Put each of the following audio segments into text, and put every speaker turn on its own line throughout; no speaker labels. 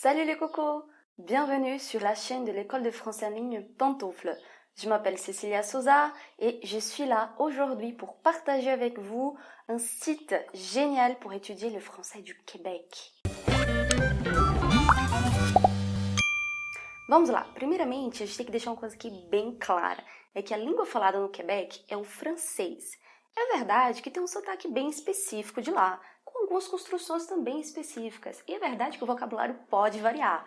Salut les cocos! Bienvenue sur la chaîne de l'école de français en ligne Pantoufle. Je m'appelle Cecilia Souza et je suis là aujourd'hui pour partager avec vous un site génial pour étudier le français du Québec. Vamos lá! Primeiramente, a gente tem que deixar uma coisa aqui bem clara. É que a língua falada no Quebec é o francês. É verdade que tem um sotaque bem específico de lá, com algumas construções também específicas. E é verdade que o vocabulário pode variar.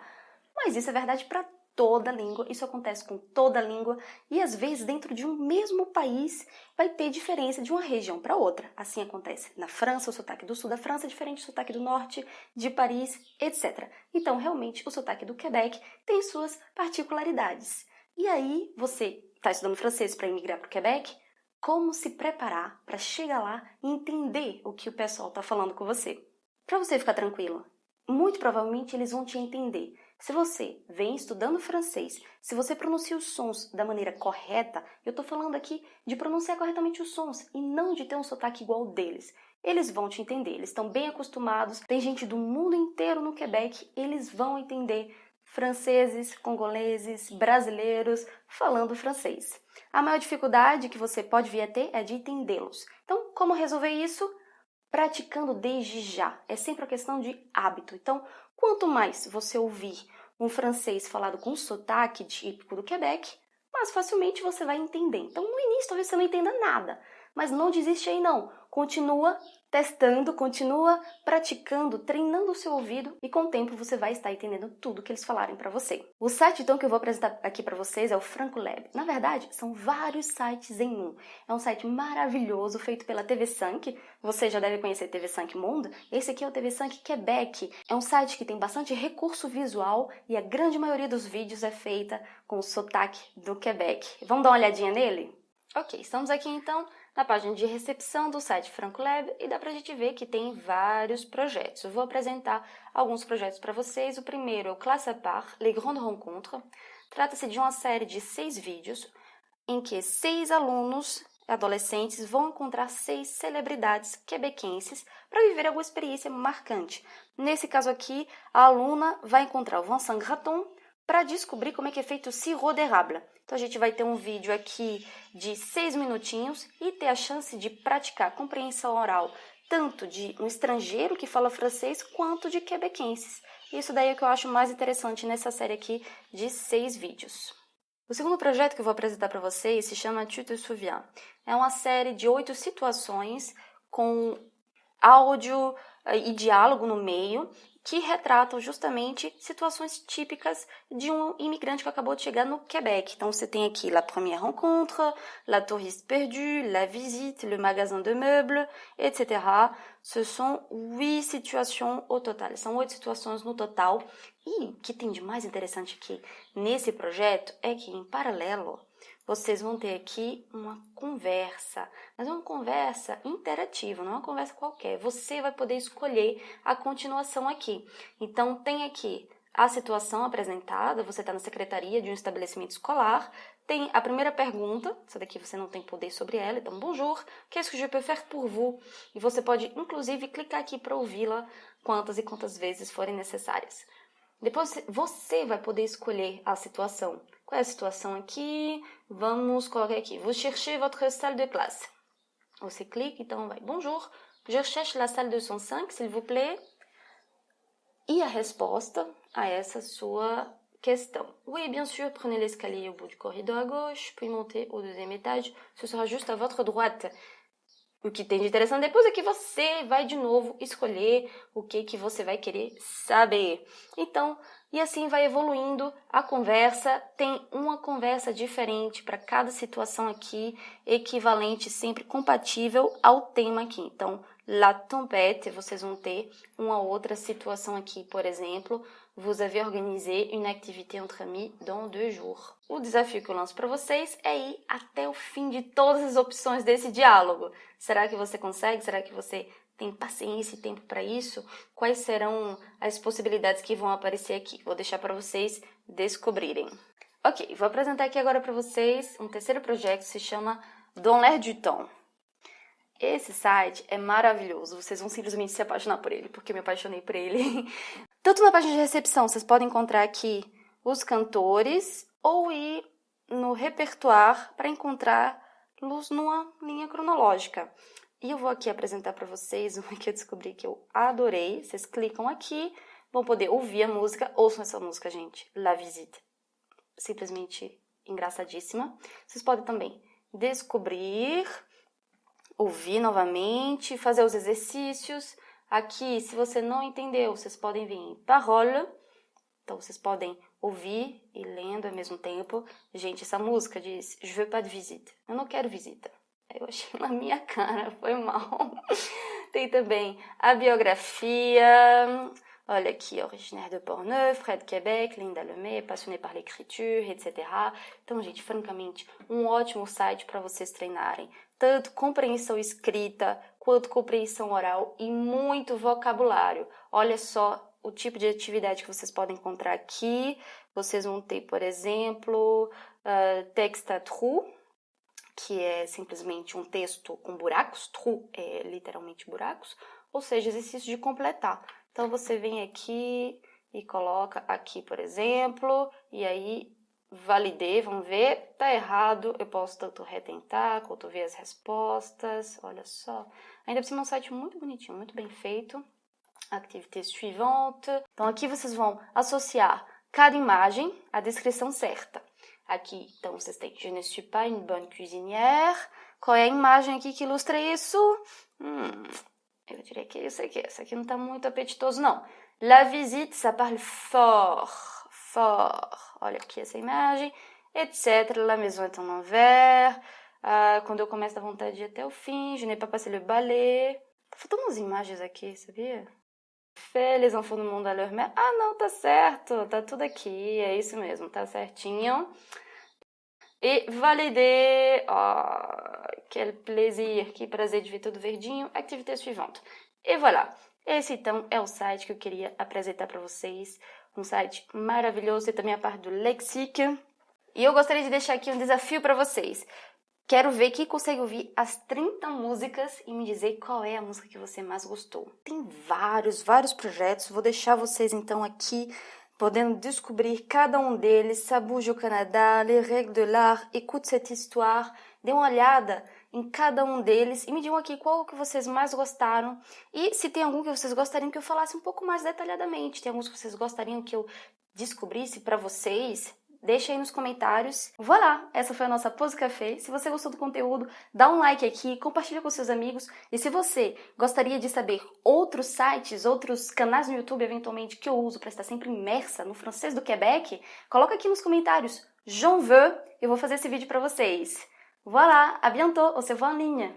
Mas isso é verdade para toda língua, isso acontece com toda língua e às vezes dentro de um mesmo país vai ter diferença de uma região para outra. Assim acontece na França, o sotaque do sul da França é diferente do sotaque do norte, de Paris, etc. Então, realmente, o sotaque do Quebec tem suas particularidades. E aí, você está estudando francês para emigrar para o Quebec? Como se preparar para chegar lá e entender o que o pessoal está falando com você? Para você ficar tranquila, muito provavelmente eles vão te entender. Se você vem estudando francês, se você pronuncia os sons da maneira correta, eu estou falando aqui de pronunciar corretamente os sons e não de ter um sotaque igual ao deles. Eles vão te entender, eles estão bem acostumados, tem gente do mundo inteiro no Quebec, eles vão entender franceses, congoleses, brasileiros falando francês. A maior dificuldade que você pode vir a ter é de entendê-los. Então, como resolver isso? Praticando desde já. É sempre uma questão de hábito. Então, quanto mais você ouvir um francês falado com sotaque típico do Quebec, mais facilmente você vai entender. Então, no início, talvez você não entenda nada, mas não desiste aí não. Continua testando, continua praticando, treinando o seu ouvido e com o tempo você vai estar entendendo tudo que eles falarem para você. O site então que eu vou apresentar aqui para vocês é o Francolab. Na verdade, são vários sites em um. É um site maravilhoso feito pela TV5. Você já deve conhecer TV5 Monde. Esse aqui é o TV5 Quebec. É um site que tem bastante recurso visual e a grande maioria dos vídeos é feita com o sotaque do Quebec. Vamos dar uma olhadinha nele? Ok, estamos aqui então na página de recepção do site Francolab e dá pra gente ver que tem vários projetos. Eu vou apresentar alguns projetos para vocês. O primeiro é o Classe à part, Les Grandes Rencontres. Trata-se de uma série de 6 vídeos em que 6 alunos adolescentes vão encontrar 6 celebridades quebequenses para viver alguma experiência marcante. Nesse caso aqui, a aluna vai encontrar o Vincent Gratton para descobrir como é que é feito o sirop d'érable. Então, a gente vai ter um vídeo aqui de 6 minutinhos e ter a chance de praticar a compreensão oral tanto de um estrangeiro que fala francês quanto de quebequenses. Isso daí é o que eu acho mais interessante nessa série aqui de 6 vídeos. O segundo projeto que eu vou apresentar para vocês se chama Tu te souviens. É uma série de 8 situações com áudio e diálogo no meio que retratam justamente situações típicas de um imigrante que acabou de chegar no Quebec. Então, você tem aqui la première rencontre, la touriste perdue, la visite, le magasin de meubles, etc. Ce sont 8 situações au total. São 8 situações no total. E o que tem de mais interessante aqui nesse projeto é que, em paralelo, vocês vão ter aqui uma conversa, mas é uma conversa interativa, não é uma conversa qualquer. Você vai poder escolher a continuação aqui. Então, tem aqui a situação apresentada, você está na secretaria de um estabelecimento escolar, tem a primeira pergunta, essa daqui você não tem poder sobre ela, então, bonjour, qu'est-ce que je peux faire pour vous? E você pode, inclusive, clicar aqui para ouvi-la quantas e quantas vezes forem necessárias. Depois, você vai poder escolher a situação. Qual é a situação aqui? Vamos colocar aqui. Vous cherchez votre salle de classe. Você clica, então vai. Bonjour, je cherche la salle 205, s'il vous plaît. E a resposta a essa sua questão. Oui, bien sûr, prenez l'escalier au bout du corridor à gauche, puis montez au deuxième étage. Ce sera juste à votre droite. O que tem de interessante depois é que você vai de novo escolher o que você vai querer saber. Então, e assim vai evoluindo a conversa. Tem uma conversa diferente para cada situação aqui, equivalente, sempre compatível ao tema aqui. Então, la tempête, vocês vão ter uma outra situação aqui, por exemplo, vous avez organisé une activité entre amis dans 2 jours. O desafio que eu lanço para vocês é ir até o fim de todas as opções desse diálogo. Será que você consegue? Será que você tem paciência e tempo para isso? Quais serão as possibilidades que vão aparecer aqui? Vou deixar para vocês descobrirem. Ok, vou apresentar aqui agora para vocês um terceiro projeto que se chama Dans l'air du temps. Esse site é maravilhoso, vocês vão simplesmente se apaixonar por ele, porque eu me apaixonei por ele. Tanto na página de recepção, vocês podem encontrar aqui os cantores, ou ir no repertório para encontrá-los numa linha cronológica. E eu vou aqui apresentar para vocês uma que eu descobri que eu adorei. Vocês clicam aqui, vão poder ouvir a música. Ouçam essa música, gente. La Visite. Simplesmente engraçadíssima. Vocês podem também descobrir, ouvir novamente, fazer os exercícios. Aqui, se você não entendeu, vocês podem vir em Parole. Então, vocês podem ouvir e lendo ao mesmo tempo. Gente, essa música diz Je veux pas de visite. Eu não quero visita. Eu achei na minha cara, foi mal. Tem também a biografia. Olha aqui, originaire de Portneuf, près de Québec, Linda Lemay, passionné par l'écriture, etc. Então, gente, francamente, um ótimo site para vocês treinarem. Tanto compreensão escrita, quanto compreensão oral e muito vocabulário. Olha só o tipo de atividade que vocês podem encontrar aqui. Vocês vão ter, por exemplo, texte à trous, que é simplesmente um texto com buracos. Trou é literalmente buracos, ou seja, exercício de completar. Então, você vem aqui e coloca aqui, por exemplo, e aí validei, vamos ver, tá errado, eu posso tanto retentar, quanto ver as respostas, olha só. Ainda por cima é um site muito bonitinho, muito bem feito. Activité suivante. Então, aqui vocês vão associar cada imagem à descrição certa. Aqui, então, vocês têm Je ne suis pas une bonne cuisinière. Qual é a imagem aqui que ilustra isso? Eu diria que isso aqui. Essa aqui não está muito apetitoso, não. La visite, ça parle fort. Fort. Olha aqui essa imagem. Etc. La maison est en envers. Quando eu começo a vontade de ir até o fim. Je n'ai pas passé le balai. Tá faltando umas imagens aqui, sabia? Fait les enfants du monde à leur mère. Ah, não, tá certo. Tá tudo aqui. É isso mesmo, tá certinho. E validei. Oh, quel plaisir. Que prazer de ver tudo verdinho. Activité suivante. E voilà. Esse, então, é o site que eu queria apresentar para vocês. Um site maravilhoso. Tem também a parte do lexique. E eu gostaria de deixar aqui um desafio para vocês. Quero ver quem consegue ouvir as 30 músicas e me dizer qual é a música que você mais gostou. Tem vários projetos. Vou deixar vocês, então, aqui podendo descobrir cada um deles. Ça bouge au Canada, Les règles de l'art, Écoute cette histoire. Dê uma olhada em cada um deles e me digam aqui qual que vocês mais gostaram. E se tem algum que vocês gostariam que eu falasse um pouco mais detalhadamente. Tem alguns que vocês gostariam que eu descobrisse para vocês. Deixa aí nos comentários. Voilà, essa foi a nossa Pause Café. Se você gostou do conteúdo, dá um like aqui, compartilha com seus amigos. E se você gostaria de saber outros sites, outros canais no YouTube, eventualmente, que eu uso para estar sempre imersa no francês do Quebec, coloca aqui nos comentários. J'en veux, eu vou fazer esse vídeo para vocês. Voilà, à bientôt, on se voit en ligne.